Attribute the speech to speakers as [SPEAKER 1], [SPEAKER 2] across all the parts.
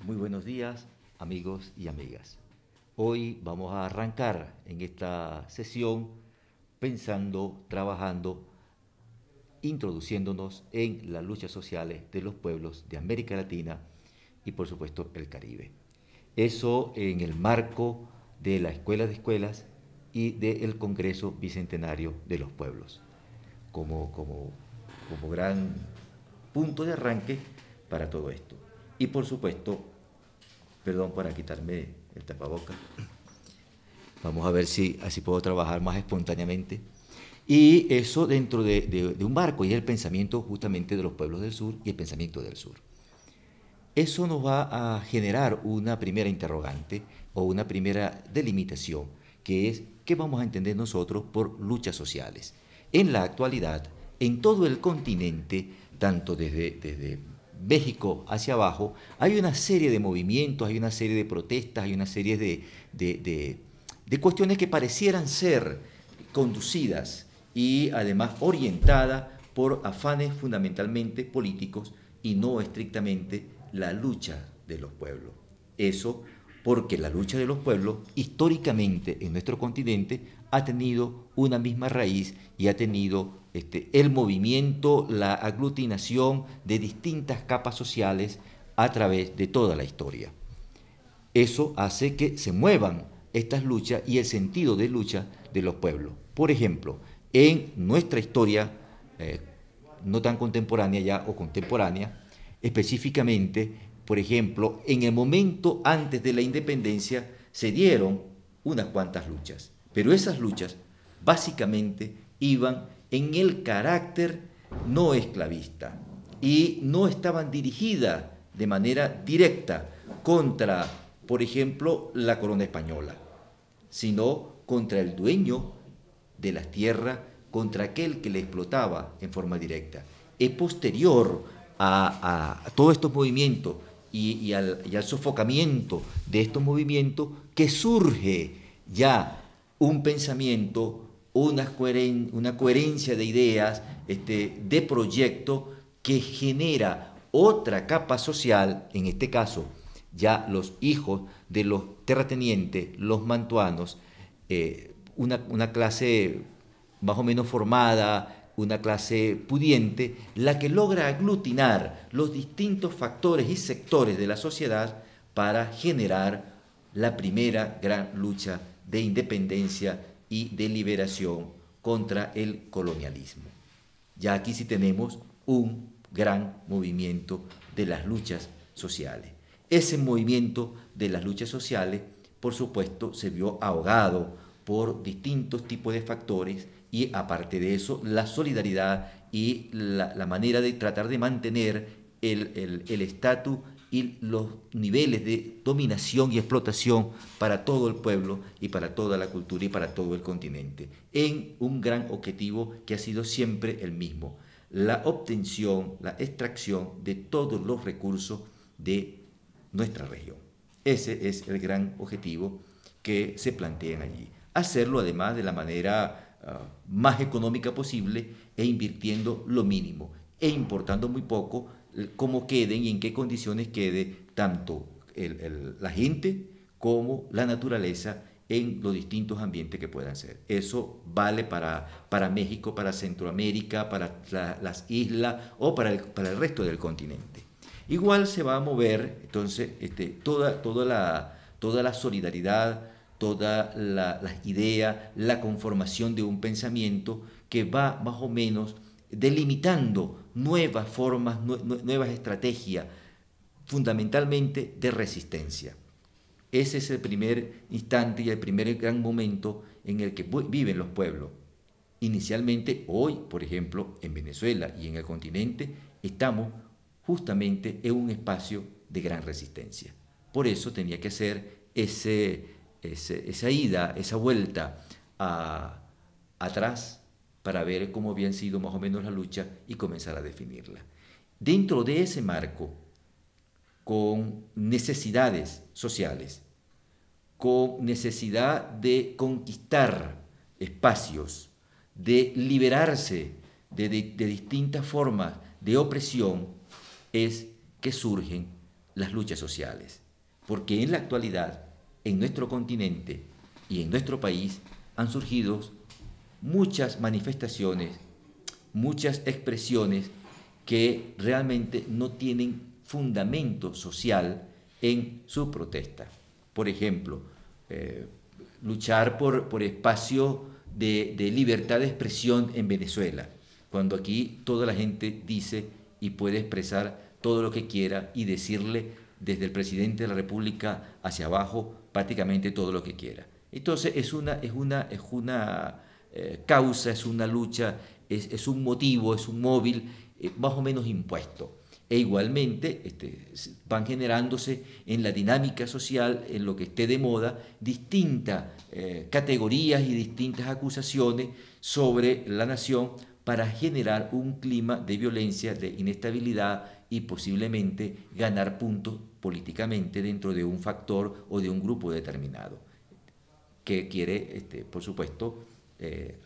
[SPEAKER 1] Muy buenos días, amigos y amigas. Hoy vamos a arrancar en esta sesión pensando, trabajando, introduciéndonos en las luchas sociales de los pueblos de América Latina y por supuesto el Caribe. Eso en el marco de la Escuela de Escuelas y del Congreso Bicentenario de los Pueblos, como gran punto de arranque para todo esto. Y por supuesto, perdón para quitarme el tapaboca, vamos a ver si así puedo trabajar más espontáneamente. Y eso dentro de un marco, y es el pensamiento justamente de los pueblos del sur y el pensamiento del sur. Eso nos va a generar una primera interrogante o una primera delimitación, que es qué vamos a entender nosotros por luchas sociales. En la actualidad, en todo el continente, tanto desde México hacia abajo, hay una serie de movimientos, hay una serie de protestas, hay una serie de cuestiones que parecieran ser conducidas y además orientadas por afanes fundamentalmente políticos y no estrictamente la lucha de los pueblos. Eso porque la lucha de los pueblos históricamente en nuestro continente ha tenido una misma raíz y ha tenido el movimiento, la aglutinación de distintas capas sociales a través de toda la historia. Eso hace que se muevan estas luchas y el sentido de lucha de los pueblos. Por ejemplo, en nuestra historia, no tan contemporánea ya o contemporánea, específicamente, por ejemplo, en el momento antes de la independencia se dieron unas cuantas luchas, pero esas luchas básicamente iban en el carácter no esclavista y no estaban dirigidas de manera directa contra, por ejemplo, la corona española, sino contra el dueño de las tierras, contra aquel que le explotaba en forma directa. Es posterior a todos estos movimientos y al sofocamiento de estos movimientos que surge ya un pensamiento, una coherencia de ideas, de proyecto que genera otra capa social, en este caso ya los hijos de los terratenientes, los mantuanos, una clase más o menos formada, una clase pudiente, la que logra aglutinar los distintos factores y sectores de la sociedad para generar la primera gran lucha de independencia y de liberación contra el colonialismo. Ya aquí sí tenemos un gran movimiento de las luchas sociales. Ese movimiento de las luchas sociales, por supuesto, se vio ahogado por distintos tipos de factores y aparte de eso, la solidaridad y la manera de tratar de mantener el estatus y los niveles de dominación y explotación para todo el pueblo y para toda la cultura y para todo el continente, en un gran objetivo que ha sido siempre el mismo, la obtención, la extracción de todos los recursos de nuestra región. Ese es el gran objetivo que se plantean allí. Hacerlo además de la manera más económica posible e invirtiendo lo mínimo e importando muy poco cómo queden y en qué condiciones quede tanto la gente como la naturaleza en los distintos ambientes que puedan ser. Eso vale para México, para Centroamérica, para las islas o para el resto del continente. Igual se va a mover entonces toda la solidaridad, todas las ideas, la conformación de un pensamiento que va más o menos delimitando nuevas formas, nuevas estrategias, fundamentalmente de resistencia. Ese es el primer instante y el primer gran momento en el que viven los pueblos. Inicialmente, hoy, por ejemplo, en Venezuela y en el continente, estamos justamente en un espacio de gran resistencia. Por eso tenía que hacer esa ida, esa vuelta atrás para ver cómo habían sido más o menos la lucha y comenzar a definirla. Dentro de ese marco, con necesidades sociales, con necesidad de conquistar espacios, de liberarse de distintas formas de opresión, es que surgen las luchas sociales, porque en la actualidad, en nuestro continente y en nuestro país, han surgido muchas manifestaciones, muchas expresiones que realmente no tienen fundamento social en su protesta. Por ejemplo, luchar por espacio de libertad de expresión en Venezuela, cuando aquí toda la gente dice y puede expresar todo lo que quiera y decirle desde el presidente de la República hacia abajo prácticamente todo lo que quiera. Entonces es una causa, es una lucha, es un motivo, es un móvil más o menos impuesto. E igualmente van generándose en la dinámica social, en lo que esté de moda, distintas categorías y distintas acusaciones sobre la nación para generar un clima de violencia, de inestabilidad y posiblemente ganar puntos políticamente dentro de un factor o de un grupo determinado que quiere, por supuesto,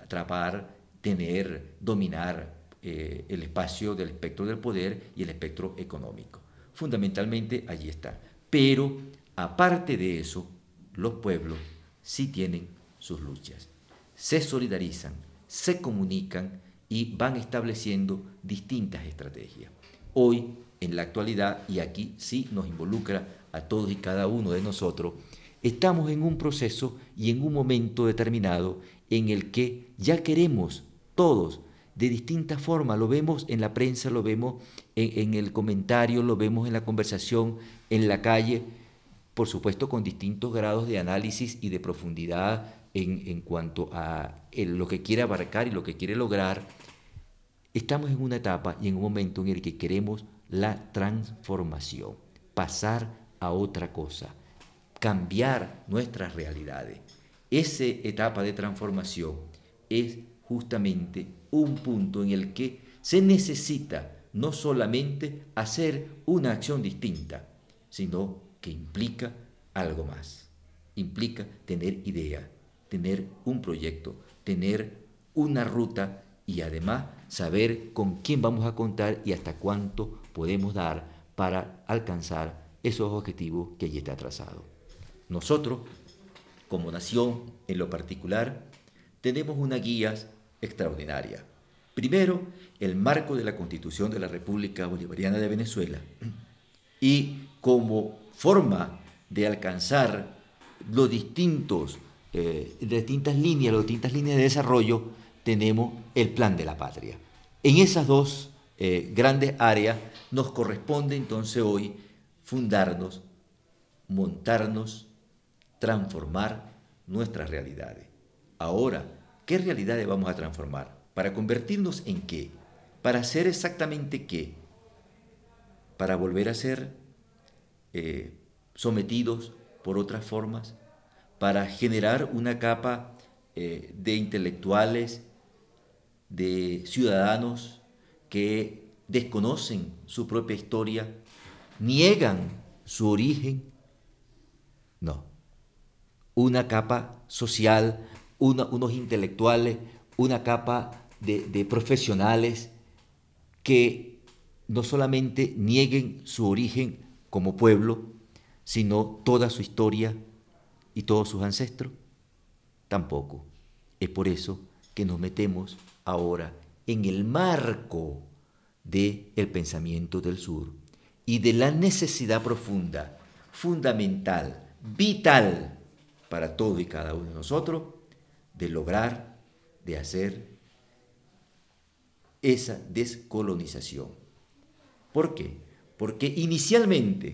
[SPEAKER 1] atrapar, tener, dominar el espacio del espectro del poder y el espectro económico. Fundamentalmente allí está. Pero, aparte de eso, los pueblos sí tienen sus luchas. Se solidarizan, se comunican y van estableciendo distintas estrategias. Hoy, en la actualidad, y aquí sí nos involucra a todos y cada uno de nosotros, estamos en un proceso y en un momento determinado en el que ya queremos todos, de distintas formas, lo vemos en la prensa, lo vemos en el comentario, lo vemos en la conversación, en la calle, por supuesto con distintos grados de análisis y de profundidad en cuanto a lo que quiere abarcar y lo que quiere lograr. Estamos en una etapa y en un momento en el que queremos la transformación, pasar a otra cosa, cambiar nuestras realidades. Esa etapa de transformación es justamente un punto en el que se necesita no solamente hacer una acción distinta, sino que implica algo más. Implica tener idea, tener un proyecto, tener una ruta y además saber con quién vamos a contar y hasta cuánto podemos dar para alcanzar esos objetivos que allí está trazado. Nosotros, como nación en lo particular, tenemos una guía extraordinaria. Primero, el marco de la Constitución de la República Bolivariana de Venezuela y como forma de alcanzar los distintas líneas de desarrollo, tenemos el Plan de la Patria. En esas dos grandes áreas nos corresponde entonces hoy fundarnos, montarnos, transformar nuestras realidades. Ahora, ¿qué realidades vamos a transformar? ¿Para convertirnos en qué? ¿Para hacer exactamente qué? ¿Para volver a ser sometidos por otras formas? ¿Para generar una capa de intelectuales, de ciudadanos que desconocen su propia historia, niegan su origen? No. Una capa social, unos intelectuales, una capa de profesionales que no solamente nieguen su origen como pueblo, sino toda su historia y todos sus ancestros. Tampoco. Es por eso que nos metemos ahora en el marco del pensamiento del sur y de la necesidad profunda, fundamental, vital para todo y cada uno de nosotros, de lograr, de hacer esa descolonización. ¿Por qué? Porque inicialmente,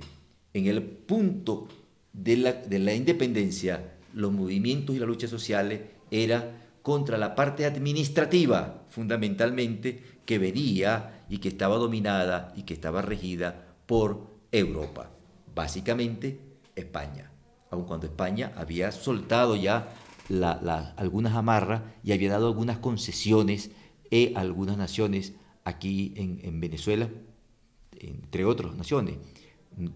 [SPEAKER 1] en el punto de la independencia, los movimientos y las luchas sociales eran contra la parte administrativa, fundamentalmente, que venía y que estaba dominada y que estaba regida por Europa, básicamente España, aun cuando España había soltado ya algunas amarras y había dado algunas concesiones a algunas naciones aquí en Venezuela, entre otras naciones.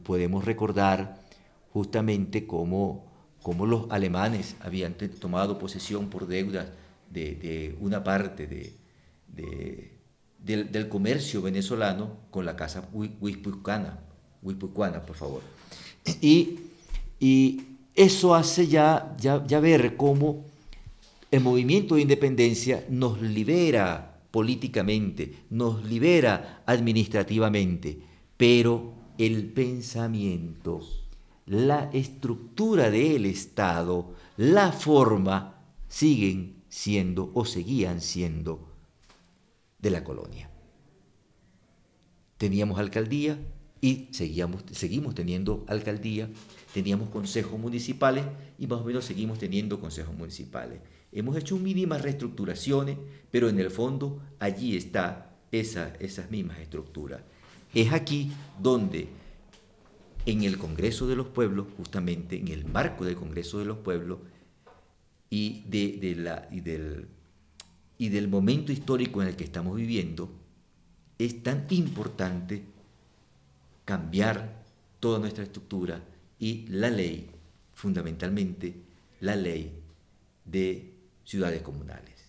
[SPEAKER 1] Podemos recordar justamente cómo los alemanes habían tomado posesión por deudas de una parte del comercio venezolano con la casa guipuzcoana, guipuzcoana, por favor. Y, y eso hace ya ver cómo el movimiento de independencia nos libera políticamente, nos libera administrativamente, pero el pensamiento, la estructura del Estado, la forma, siguen siendo o seguían siendo de la colonia. Teníamos alcaldía y seguimos teniendo alcaldía, teníamos consejos municipales y más o menos seguimos teniendo consejos municipales. Hemos hecho mínimas reestructuraciones, pero en el fondo allí está esas mismas estructuras. Es aquí donde en el Congreso de los Pueblos, justamente en el marco del Congreso de los Pueblos y del momento histórico en el que estamos viviendo, es tan importante cambiar toda nuestra estructura y la ley, fundamentalmente la ley de ciudades comunales.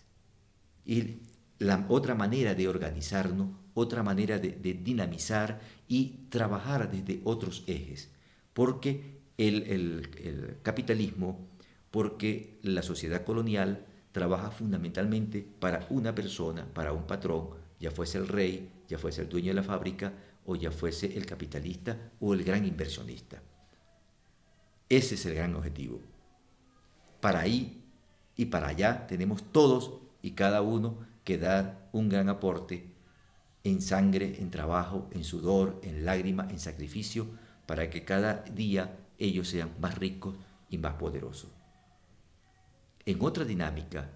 [SPEAKER 1] Y la otra manera de organizarnos, otra manera de dinamizar y trabajar desde otros ejes, porque el capitalismo, porque la sociedad colonial trabaja fundamentalmente para una persona, para un patrón, ya fuese el rey, ya fuese el dueño de la fábrica, o ya fuese el capitalista o el gran inversionista. Ese es el gran objetivo. Para ahí y para allá tenemos todos y cada uno que dar un gran aporte en sangre, en trabajo, en sudor, en lágrima, en sacrificio, para que cada día ellos sean más ricos y más poderosos. En otra dinámica,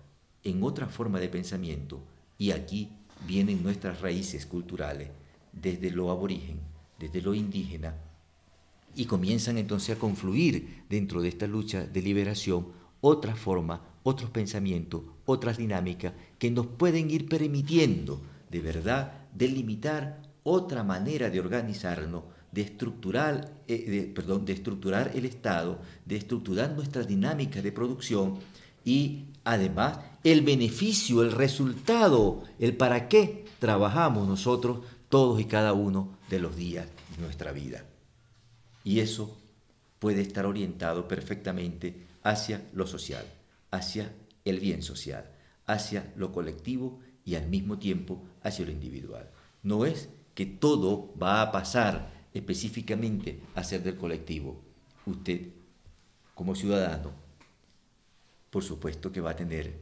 [SPEAKER 1] en otra forma de pensamiento, y aquí vienen nuestras raíces culturales, desde lo aborigen, desde lo indígena, y comienzan entonces a confluir dentro de esta lucha de liberación otras formas, otros pensamientos, otras dinámicas que nos pueden ir permitiendo de verdad delimitar otra manera de organizarnos, de estructurar el Estado, de estructurar nuestras dinámicas de producción y además el beneficio, el resultado, el para qué trabajamos nosotros todos y cada uno de los días de nuestra vida. Y eso puede estar orientado perfectamente hacia lo social, hacia el bien social, hacia lo colectivo y al mismo tiempo hacia lo individual. No es que todo va a pasar específicamente a ser del colectivo. Usted, como ciudadano, por supuesto que va a tener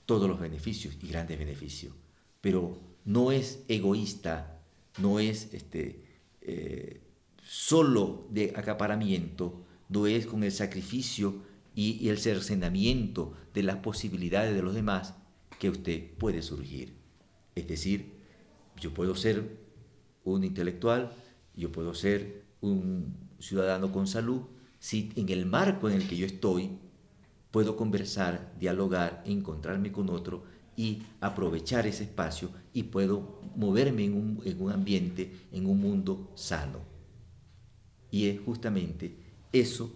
[SPEAKER 1] todos los beneficios y grandes beneficios, pero no es egoísta, no es solo de acaparamiento, no es con el sacrificio y el cercenamiento de las posibilidades de los demás que usted puede surgir. Es decir, yo puedo ser un intelectual, yo puedo ser un ciudadano con salud, si en el marco en el que yo estoy puedo conversar, dialogar, encontrarme con otro y aprovechar ese espacio y puedo moverme en un ambiente, en un mundo sano. Y es justamente eso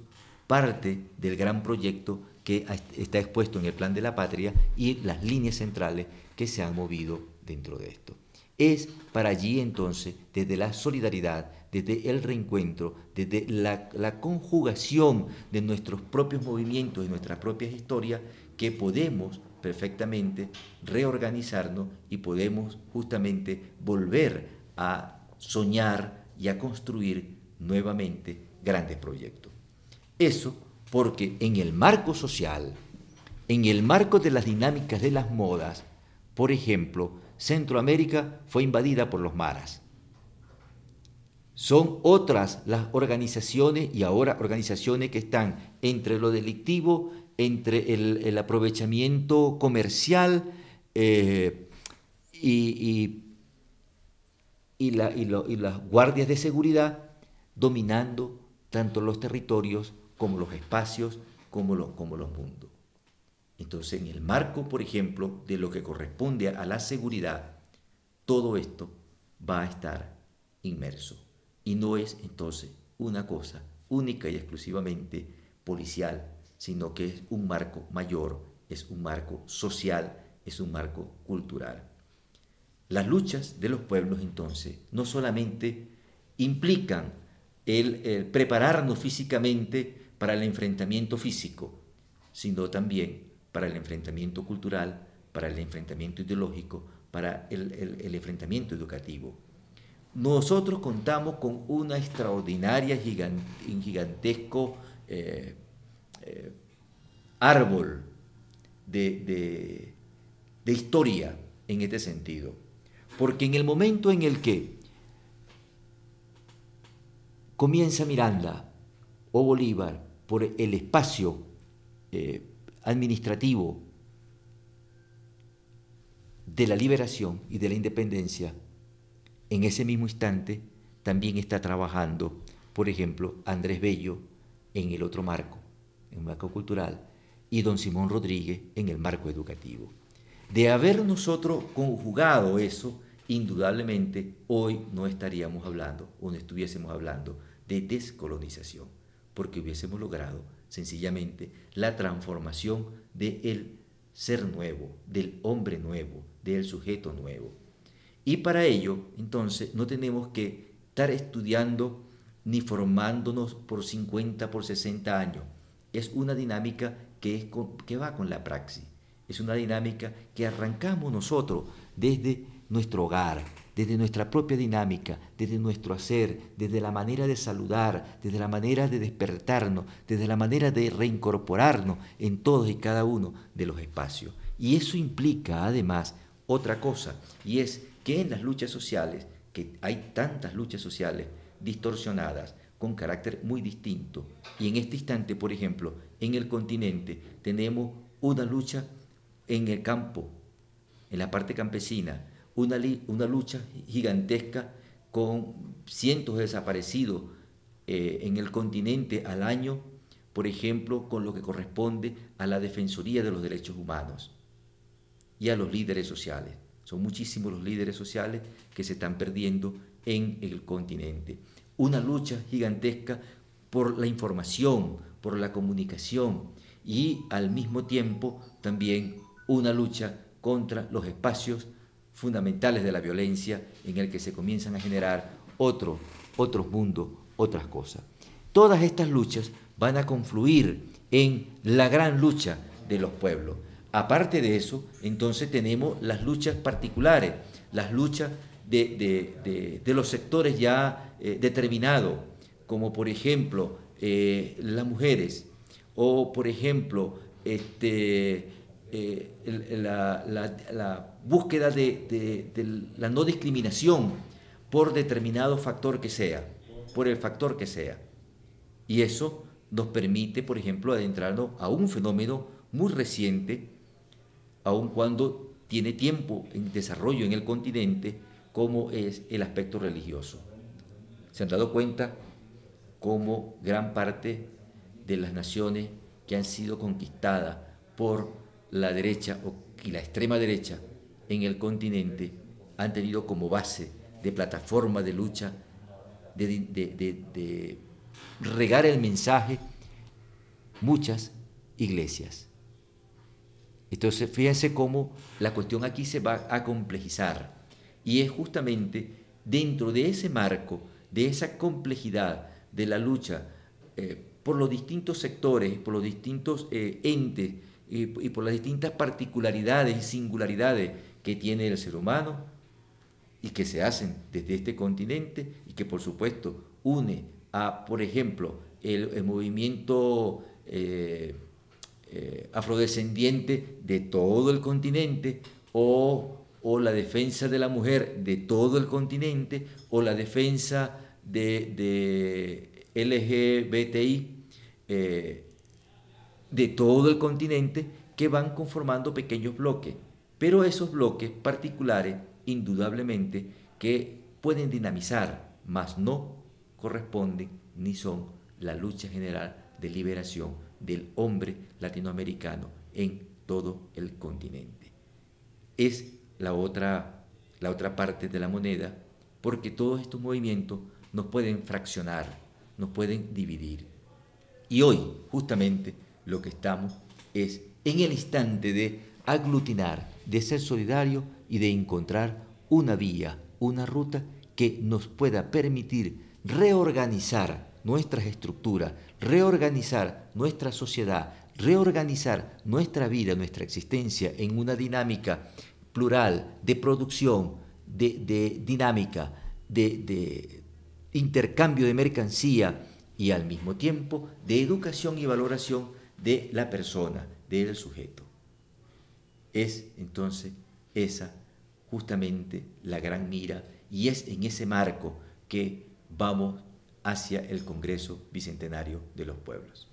[SPEAKER 1] parte del gran proyecto que está expuesto en el Plan de la Patria y las líneas centrales que se han movido dentro de esto. Es para allí entonces, desde la solidaridad, desde el reencuentro, desde la conjugación de nuestros propios movimientos, de nuestras propias historias, que podemos perfectamente reorganizarnos y podemos justamente volver a soñar y a construir nuevamente grandes proyectos. Eso porque en el marco social, en el marco de las dinámicas de las modas, por ejemplo, Centroamérica fue invadida por los maras. Son otras las organizaciones y ahora organizaciones que están entre lo delictivo, entre el aprovechamiento comercial y las guardias de seguridad dominando tanto los territorios como los espacios, como los mundos. Entonces, en el marco, por ejemplo, de lo que corresponde a la seguridad, todo esto va a estar inmerso. Y no es entonces una cosa única y exclusivamente policial, sino que es un marco mayor, es un marco social, es un marco cultural. Las luchas de los pueblos, entonces, no solamente implican el prepararnos físicamente para el enfrentamiento físico, sino también para el enfrentamiento cultural, para el enfrentamiento ideológico, para el enfrentamiento educativo. Nosotros contamos con una extraordinaria, gigantesco árbol de historia en este sentido. Porque en el momento en el que comienza Miranda o Bolívar por el espacio administrativo de la liberación y de la independencia, en ese mismo instante también está trabajando, por ejemplo, Andrés Bello en el otro marco, en el marco cultural, y don Simón Rodríguez en el marco educativo. De haber nosotros conjugado eso, indudablemente hoy no estaríamos hablando o no estuviésemos hablando de descolonización, porque hubiésemos logrado sencillamente la transformación del ser nuevo, del hombre nuevo, del sujeto nuevo. Y para ello, entonces, no tenemos que estar estudiando ni formándonos por 50, por 60 años. Es una dinámica que va con la praxis. Es una dinámica que arrancamos nosotros desde nuestro hogar, desde nuestra propia dinámica, desde nuestro hacer, desde la manera de saludar, desde la manera de despertarnos, desde la manera de reincorporarnos en todos y cada uno de los espacios. Y eso implica, además, otra cosa, y es que en las luchas sociales, que hay tantas luchas sociales distorsionadas, con carácter muy distinto, y en este instante, por ejemplo, en el continente tenemos una lucha en el campo, en la parte campesina, una lucha gigantesca con cientos de desaparecidos en el continente al año, por ejemplo, con lo que corresponde a la Defensoría de los Derechos Humanos y a los líderes sociales. Son muchísimos los líderes sociales que se están perdiendo en el continente. Una lucha gigantesca por la información, por la comunicación y al mismo tiempo también una lucha contra los espacios fundamentales de la violencia en el que se comienzan a generar otros mundos, otras cosas. Todas estas luchas van a confluir en la gran lucha de los pueblos. Aparte de eso, entonces tenemos las luchas particulares, las luchas de los sectores ya determinados, como por ejemplo las mujeres, o por ejemplo la búsqueda de la no discriminación por determinado factor que sea, por el factor que sea. Y eso nos permite, por ejemplo, adentrarnos a un fenómeno muy reciente, aun cuando tiene tiempo en desarrollo en el continente, como es el aspecto religioso. Se han dado cuenta cómo gran parte de las naciones que han sido conquistadas por la derecha y la extrema derecha en el continente han tenido como base de plataforma de lucha, de regar el mensaje, muchas iglesias. Entonces, fíjense cómo la cuestión aquí se va a complejizar. Y es justamente dentro de ese marco, de esa complejidad de la lucha por los distintos sectores, por los distintos entes y por las distintas particularidades y singularidades que tiene el ser humano y que se hacen desde este continente y que por supuesto une a, por ejemplo, el movimiento afrodescendiente de todo el continente o la defensa de la mujer de todo el continente o la defensa de LGBTI de todo el continente, que van conformando pequeños bloques, pero esos bloques particulares indudablemente que pueden dinamizar, mas no corresponden ni son la lucha general de liberación del hombre latinoamericano en todo el continente. Es la otra parte de la moneda, porque todos estos movimientos nos pueden fraccionar, nos pueden dividir. Y hoy, justamente, lo que estamos es en el instante de aglutinar, de ser solidario y de encontrar una vía, una ruta que nos pueda permitir reorganizar nuestras estructuras, reorganizar nuestra sociedad, reorganizar nuestra vida, nuestra existencia en una dinámica plural de producción, de dinámica, de intercambio de mercancía y al mismo tiempo de educación y valoración de la persona, del sujeto. Es entonces esa justamente la gran mira y es en ese marco que vamos hacia el Congreso Bicentenario de los Pueblos.